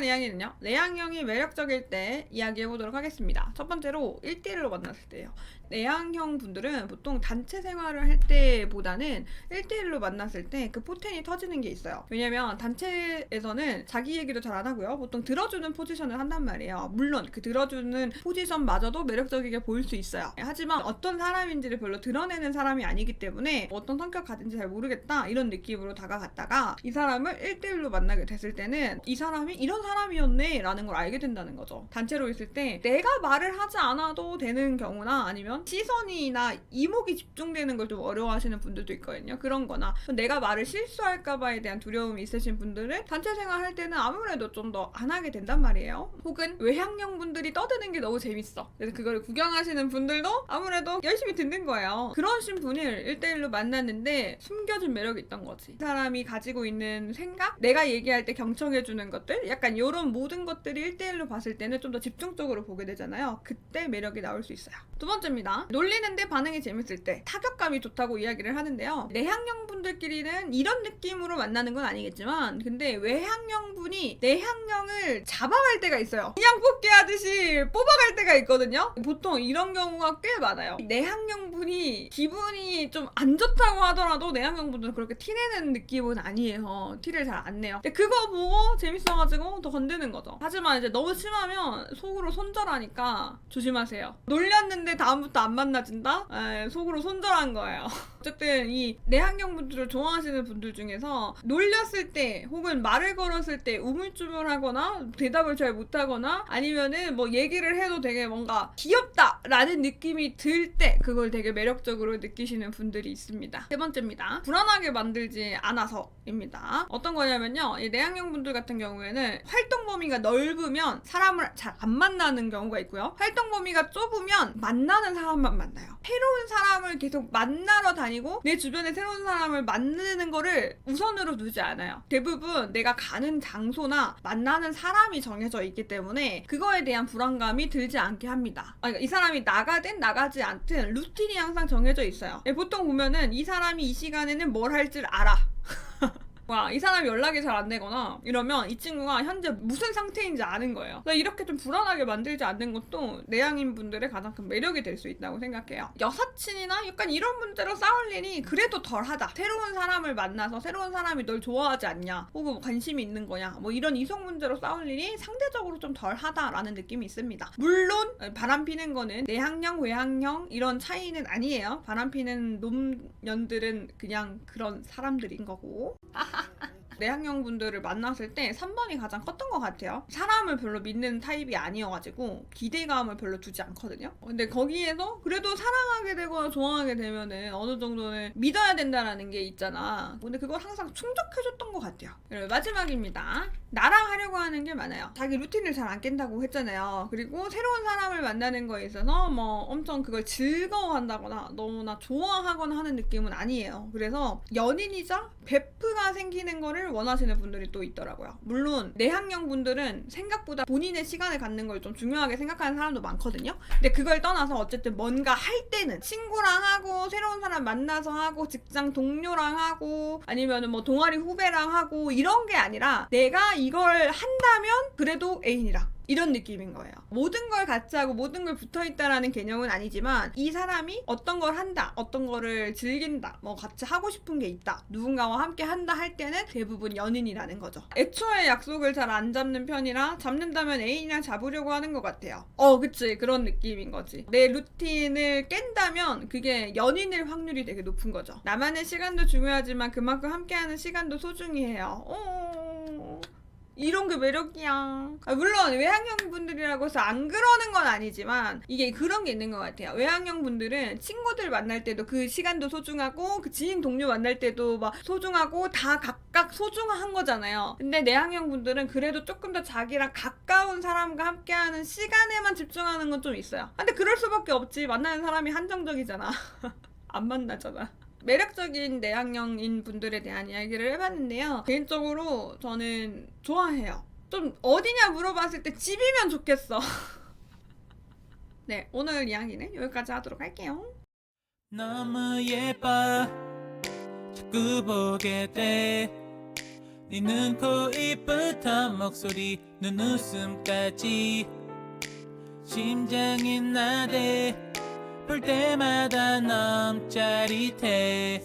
이번 이야기는요, 내향형이 매력적일 때 이야기해보도록 하겠습니다. 첫 번째로 1대1로 만났을 때예요. 내향형 분들은 보통 단체 생활을 할 때보다는 1대1로 만났을 때 그 포텐이 터지는 게 있어요. 왜냐면 단체에서는 자기 얘기도 잘 안 하고요, 보통 들어주는 포지션을 한단 말이에요. 물론 그 들어주는 포지션마저도 매력적이게 보일 수 있어요. 하지만 어떤 사람인지를 별로 드러내는 사람이 아니기 때문에 어떤 성격 가진지 잘 모르겠다 이런 느낌으로 다가갔다가 이 사람을 1대1로 만나게 됐을 때는 이 사람이 이런 사람이었네 라는 걸 알게 된다는 거죠. 단체로 있을 때 내가 말을 하지 않아도 되는 경우나 아니면 시선이나 이목이 집중되는 걸 좀 어려워하시는 분들도 있거든요. 그런 거나 내가 말을 실수할까봐에 대한 두려움이 있으신 분들은 단체 생활할 때는 아무래도 좀 더 안 하게 된단 말이에요. 혹은 외향형 분들이 떠드는 게 너무 재밌어. 그래서 그걸 구경하시는 분들도 아무래도 열심히 듣는 거예요. 그러신 분을 1대1로 만났는데 숨겨진 매력이 있던 거지. 이 사람이 가지고 있는 생각? 내가 얘기할 때 경청해주는 것들? 약간 이런 모든 것들이 1대1로 봤을 때는 좀 더 집중적으로 보게 되잖아요. 그때 매력이 나올 수 있어요. 두 번째입니다. 놀리는데 반응이 재밌을 때 타격감이 좋다고 이야기를 하는데요. 내향형 분들끼리는 이런 느낌으로 만나는 건 아니겠지만 근데 외향형 분이 내향형을 잡아갈 때가 있어요. 그냥 뽑기 하듯이 뽑아갈 때가 있거든요. 보통 이런 경우가 꽤 많아요. 내향형 분이 기분이 좀 안 좋다고 하더라도 내향형 분들은 그렇게 티내는 느낌은 아니에요. 티를 잘 안 내요. 근데 그거 보고 재밌어가지고 더 건드는 거죠. 하지만 이제 너무 심하면 속으로 손절하니까 조심하세요. 놀렸는데 다음부터 안 만나진다? 속으로 손절한 거예요. 어쨌든 이 내향형 분들을 좋아하시는 분들 중에서 놀렸을 때 혹은 말을 걸었을 때 우물쭈물하거나 대답을 잘 못하거나 아니면은 뭐 얘기를 해도 되게 뭔가 귀엽다라는 느낌이 들 때 그걸 되게 매력적으로 느끼시는 분들이 있습니다. 세 번째입니다. 불안하게 만들지 않아서입니다. 어떤 거냐면요, 이 내향형 분들 같은 경우에는 활동 범위가 넓으면 사람을 잘 안 만나는 경우가 있고요, 활동 범위가 좁으면 만나는 사람만 만나요. 새로운 사람을 계속 만나러 다니고 내 주변에 새로운 사람을 만나는 거를 우선으로 두지 않아요. 대부분 내가 가는 장소나 만나는 사람이 정해져 있기 때문에 그거에 대한 불안감이 들지 않게 합니다. 그러니까 이 사람이 나가든 나가지 않든 루틴이 항상 정해져 있어요. 보통 보면은 이 사람이 이 시간에는 뭘 할 줄 알아. 와, 이 사람이 연락이 잘 안 되거나 이러면 이 친구가 현재 무슨 상태인지 아는 거예요. 이렇게 좀 불안하게 만들지 않는 것도 내향인 분들의 가장 큰 매력이 될 수 있다고 생각해요. 여사친이나 약간 이런 문제로 싸울 일이 그래도 덜하다. 새로운 사람을 만나서 새로운 사람이 널 좋아하지 않냐 혹은 관심이 있는 거냐 뭐 이런 이성 문제로 싸울 일이 상대적으로 좀 덜하다라는 느낌이 있습니다. 물론 바람피는 거는 내향형 외향형 이런 차이는 아니에요. 바람피는 놈년들은 그냥 그런 사람들인 거고 내향형 분들을 만났을 때 3번이 가장 컸던 것 같아요. 사람을 별로 믿는 타입이 아니어가지고 기대감을 별로 두지 않거든요. 근데 거기에서 그래도 사랑하게 되거나 좋아하게 되면은 어느 정도는 믿어야 된다라는 게 있잖아. 근데 그걸 항상 충족해줬던 것 같아요. 그리고 마지막입니다. 나랑 하려고 하는 게 많아요. 자기 루틴을 잘 안 깬다고 했잖아요. 그리고 새로운 사람을 만나는 거에 있어서 뭐 엄청 그걸 즐거워한다거나 너무나 좋아하거나 하는 느낌은 아니에요. 그래서 연인이자 베프가 생기는 거를 원하시는 분들이 또 있더라고요. 물론 내향형 분들은 생각보다 본인의 시간을 갖는 걸 좀 중요하게 생각하는 사람도 많거든요. 근데 그걸 떠나서 어쨌든 뭔가 할 때는 친구랑 하고 새로운 사람 만나서 하고 직장 동료랑 하고 아니면은 뭐 동아리 후배랑 하고 이런 게 아니라 내가 이걸 한다면 그래도 애인이랑 이런 느낌인 거예요. 모든 걸 같이 하고 모든 걸 붙어있다라는 개념은 아니지만 이 사람이 어떤 걸 한다, 어떤 거를 즐긴다, 뭐 같이 하고 싶은 게 있다, 누군가와 함께 한다 할 때는 대부분 연인이라는 거죠. 애초에 약속을 잘 안 잡는 편이라 잡는다면 애인이랑 잡으려고 하는 것 같아요. 그치, 그런 느낌인 거지. 내 루틴을 깬다면 그게 연인일 확률이 되게 높은 거죠. 나만의 시간도 중요하지만 그만큼 함께하는 시간도 소중히 해요. 이런 게 매력이야. 물론 외향형 분들이라고 해서 안 그러는 건 아니지만 이게 그런 게 있는 것 같아요. 외향형 분들은 친구들 만날 때도 그 시간도 소중하고 그 지인 동료 만날 때도 막 소중하고 다 각각 소중한 거잖아요. 근데 내향형 분들은 그래도 조금 더 자기랑 가까운 사람과 함께하는 시간에만 집중하는 건 좀 있어요. 근데 그럴 수밖에 없지. 만나는 사람이 한정적이잖아. 안 만나잖아. 매력적인 내향형인 분들에 대한 이야기를 해봤는데요. 개인적으로 저는 좋아해요. 좀 어디냐 물어봤을 때 집이면 좋겠어. 네, 오늘 이야기는 여기까지 하도록 할게요. 너무 예뻐 자꾸 보게 돼 네 눈, 코, 입부터 목소리, 눈웃음까지 심장이 나대 볼 때마다 너무 짜릿해.